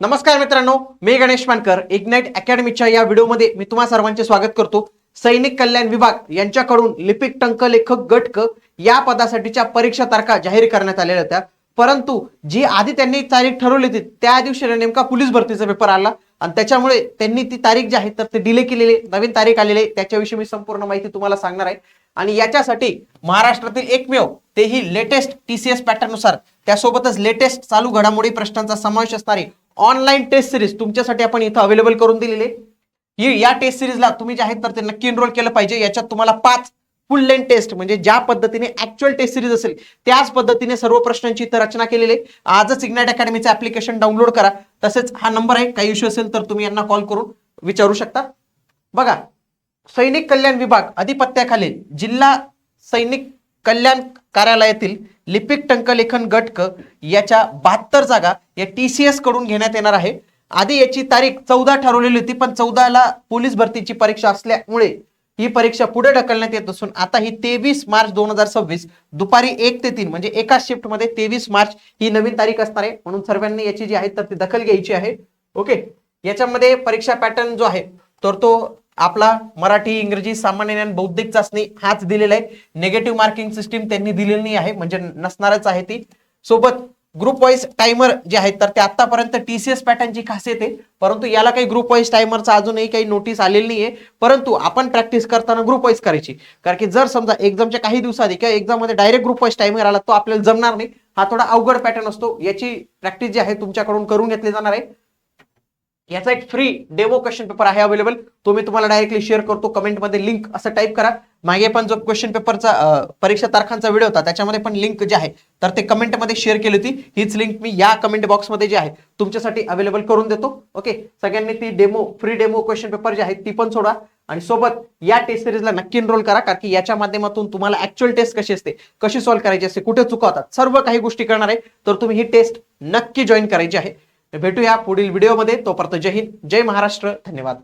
नमस्कार मित्रांनो, मी गणेश मानकर इग्नाइट अकॅडमीच्या या व्हिडिओमध्ये मी तुम्हा सर्वांचे स्वागत करतो। सैनिक कल्याण विभाग यांच्याकडून लिपिक टंकलेखक गट क या पदासाठीच्या परीक्षा तारखा जाहीर करण्यात आलेल्या होत्या, परंतु जी आधी त्यांनी तारीख ठरवली होती त्या दिवशी नेमका पोलीस भरतीचा पेपर आला आणि त्याच्यामुळे त्यांनी ती तारीख जी आहे तर ते डिले केलेली, नवीन तारीख आलेली आहे। त्याच्याविषयी मी संपूर्ण माहिती तुम्हाला सांगणार आहे आणि याच्यासाठी महाराष्ट्रातील एकमेव तेही लेटेस्ट टीसीएस पॅटर्न नुसार त्यासोबतच लेटेस्ट चालू घडामोडी प्रश्नांचा समावेश असणारी ऑनलाइन टेस्ट सिरीज तुमच्यासाठी आपण इथं अवेलेबल करून दिलेली आहे। या टेस्ट सिरीजला तुम्ही जे आहेत तर ते नक्की एनरोल केलं पाहिजे। याच्यात तुम्हाला 5 फुल लेंथ टेस्ट म्हणजे ज्या पद्धतीने ऍक्च्युअल टेस्ट सिरीज असेल त्याच पद्धतीने सर्व प्रश्नांची इथं रचना केलेली आहे। आजच इग्नाइट अकॅडमीचं ऍप्लिकेशन डाउनलोड करा। तसेच हा नंबर आहे, काही इश्यू असेल तर तुम्ही यांना कॉल करून विचारू शकता। बघा, सैनिक कल्याण विभाग अधिपत्याखाली जिल्हा सैनिक कल्याण कार्यालयातील लिपिक टंकलेखन गट क याच्या 72 जागा या टीसीएस कडून घेण्यात येणार आहे। आधी याची तारीख 14 ठरवलेली होती, पण 14 ला पोलीस भरतीची परीक्षा असल्यामुळे ही परीक्षा पुढे ढकलण्यात येत असून आता ही 23 मार्च 2026 दुपारी 1 ते 3 म्हणजे एका शिफ्ट मध्ये 23 मार्च ही नवीन तारीख असणार आहे। म्हणून सर्वांनी याची जी आहे तर ती दखल घ्यायची आहे। ओके, याच्यामध्ये परीक्षा पॅटर्न जो आहे तर तो आपला मराठी, इंग्रजी, सामान्य ज्ञान, बौद्धिक चाचणी हाच दिलेला आहे। नेगेटिव्ह मार्किंग सिस्टीम त्यांनी दिलेली नाही आहे, म्हणजे नसणारच आहे ती। सोबत ग्रुप वाईज टाइमर जे आहेत तर ते आतापर्यंत टीसीएस पॅटर्नची खासियत आहे, परंतु याला काही ग्रुप वाईज टाइमरचा अजूनही काही नोटीस आलेली नाहीये। परंतु आपण प्रॅक्टिस करताना ग्रुप वाईज करायची, कारण की जर समजा एक्झामच्या काही दिवसाआधी किंवा एक्झाम मध्ये डायरेक्ट ग्रुप वाईज टाइमर आला तो आपल्याला जमणार नाही। हा थोडा अवघड पॅटर्न असतो, याची प्रॅक्टिस जी आहे तुमच्याकडून करून घेतली जाणार आहे। याचा एक फ्री डेमो क्वेश्चन पेपर आहे अवेलेबल, तो मी तुम्हाला डायरेक्टली शेअर करतो। कमेंट मध्ये लिंक असं टाइप करा। मागे पण जो क्वेश्चन पेपरचा परीक्षा तारखांचा व्हिडिओ होता त्याच्यामध्ये पण लिंक जे आहे तर ते कमेंट मध्ये शेअर केली होती। हीच लिंक मी या कमेंट बॉक्स मध्ये जे आहे तुमच्यासाठी अवेलेबल करून देतो। ओके, सगळ्यांनी ती फ्री डेमो क्वेश्चन पेपर जे आहे ती पण सोडा आणि सोबत या टेस्ट सिरीजला नक्की एनरोल करा, कारण की याच्या माध्यमातून तुम्हाला ऍक्च्युअल टेस्ट कशी असते, कशी सॉल्व्ह करायची असते, कुठे चुका होतात, सर्व काही गोष्टी करणार आहे। तर तुम्ही ही टेस्ट नक्की जॉईन करायची आहे। भेटूया पुढील व्हिडिओमध्ये, तोपर्यंत जय हिंद, जय महाराष्ट्र, धन्यवाद।